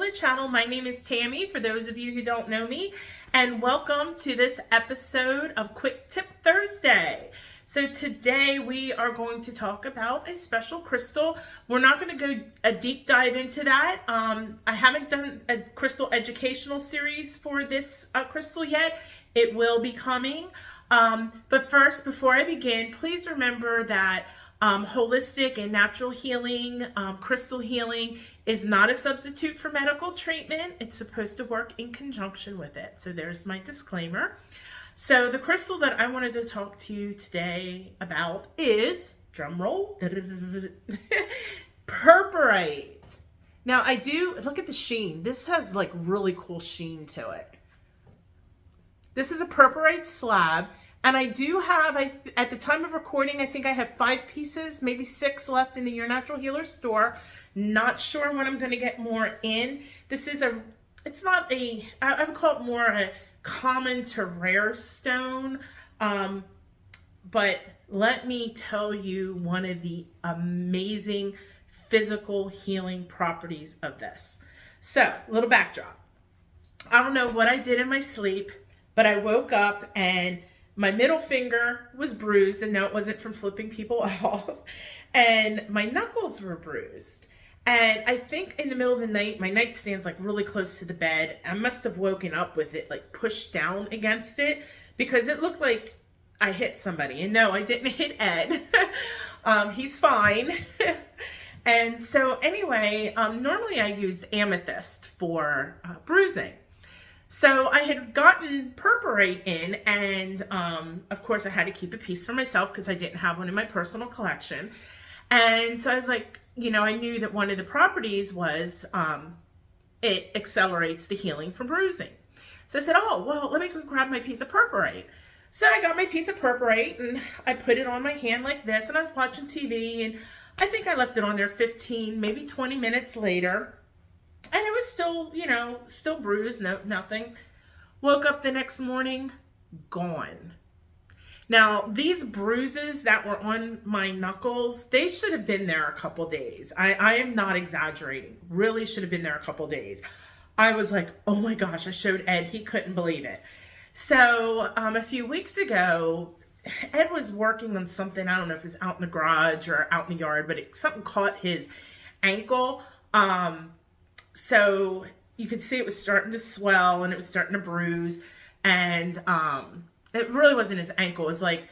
Healer channel. My name is Tammy, for those of you who don't know me, and welcome to this episode of Quick Tip Thursday. So today we are going to talk about a special crystal. We're not going to go a deep dive into that. I haven't done a crystal educational series for this crystal yet. It will be coming. But first, before I begin, please remember that holistic and natural healing, crystal healing is not a substitute for medical treatment. It's supposed to work in conjunction with it. So there's my disclaimer. So the crystal that I wanted to talk to you today about is, drum roll, Purpurite. Now look at the sheen. This has like really cool sheen to it. This is a Purpurite slab. And I do have, at the time of recording, I think I have 5 pieces, maybe 6 left in the Your Natural Healer store. Not sure when I'm going to get more in. This is it's not a, I would call it more a common to rare stone. But let me tell you one of the amazing physical healing properties of this. So, a little backdrop. I don't know what I did in my sleep, but I woke up and my middle finger was bruised, and no, it wasn't from flipping people off, and my knuckles were bruised. And I think in the middle of the night, my nightstand's like really close to the bed. I must have woken up with it like pushed down against it because it looked like I hit somebody. And no, I didn't hit Ed. He's fine. And so anyway, normally I used amethyst for bruising. So I had gotten Purpurite in, and of course I had to keep a piece for myself because I didn't have one in my personal collection. And so I was like, you know, I knew that one of the properties was it accelerates the healing from bruising. So I said, oh, well, let me go grab my piece of Purpurite. So I got my piece of Purpurite and I put it on my hand like this, and I was watching TV, and I think I left it on there 15, maybe 20 minutes later. And it was still, you know, still bruised, nothing. Woke up the next morning, gone. Now, these bruises that were on my knuckles, they should have been there a couple days. I am not exaggerating. Really should have been there a couple days. I was like, oh my gosh, I showed Ed. He couldn't believe it. So a few weeks ago, Ed was working on something. I don't know if it was out in the garage or out in the yard, but something caught his ankle. So you could see it was starting to swell and it was starting to bruise, and it really wasn't his ankle. It was like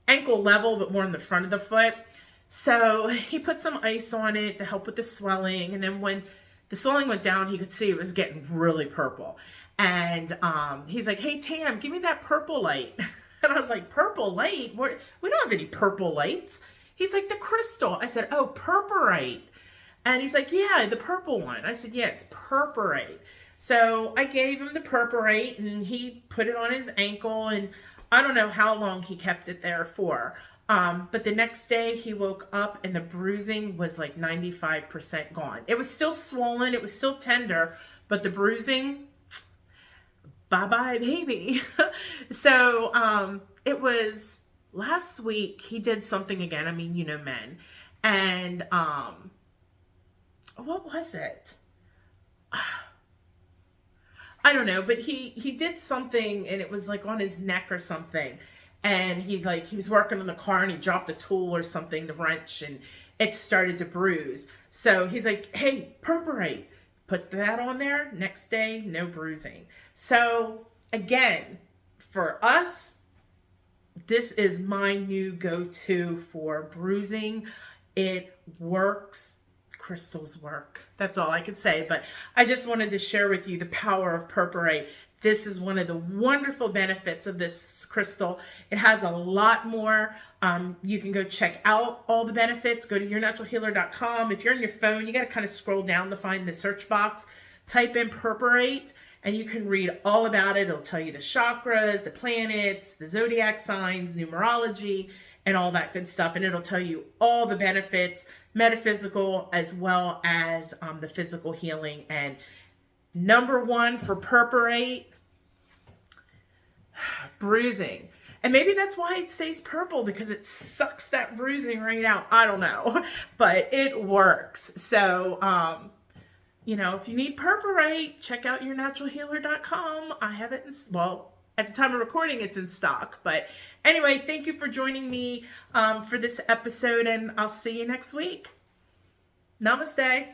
ankle level, but more in the front of the foot. So he put some ice on it to help with the swelling. And then when the swelling went down, he could see it was getting really purple. And he's like, hey, Tam, give me that purple light. And I was like, purple light? We don't have any purple lights. He's like, the crystal. I said, oh, Purpurite. And he's like, yeah, the purple one. I said, yeah, it's Purpurite. So I gave him the Purpurite, and he put it on his ankle, and I don't know how long he kept it there for. But the next day he woke up and the bruising was like 95% gone. It was still swollen. It was still tender, but the bruising, bye-bye, baby. So it was last week he did something again. I mean, you know, men. And what was it? I don't know, but he did something, and it was like on his neck or something. And he was working on the car, and he dropped a tool or something, the wrench, and it started to bruise. So he's like, hey, Purpurite, put that on there. Next day, no bruising. So again, for us, this is my new go-to for bruising. It works. Crystals work. That's all I could say, but I just wanted to share with you the power of Purpurite. This is one of the wonderful benefits of this crystal. It has a lot more. You can go check out all the benefits. Go to yournaturalhealer.com. If you're on your phone, you got to kind of scroll down to find the search box. Type in Purpurite, and you can read all about it. It'll tell you the chakras, the planets, the zodiac signs, numerology, and all that good stuff. And it'll tell you all the benefits, metaphysical as well as the physical healing. And number one for Purpurite, bruising. And maybe that's why it stays purple, because it sucks that bruising right out. I don't know, but it works. So you know, if you need Purpurite, check out yournaturalhealer.com. I have it in, well, at the time of recording, it's in stock. But anyway, thank you for joining me for this episode, and I'll see you next week. Namaste.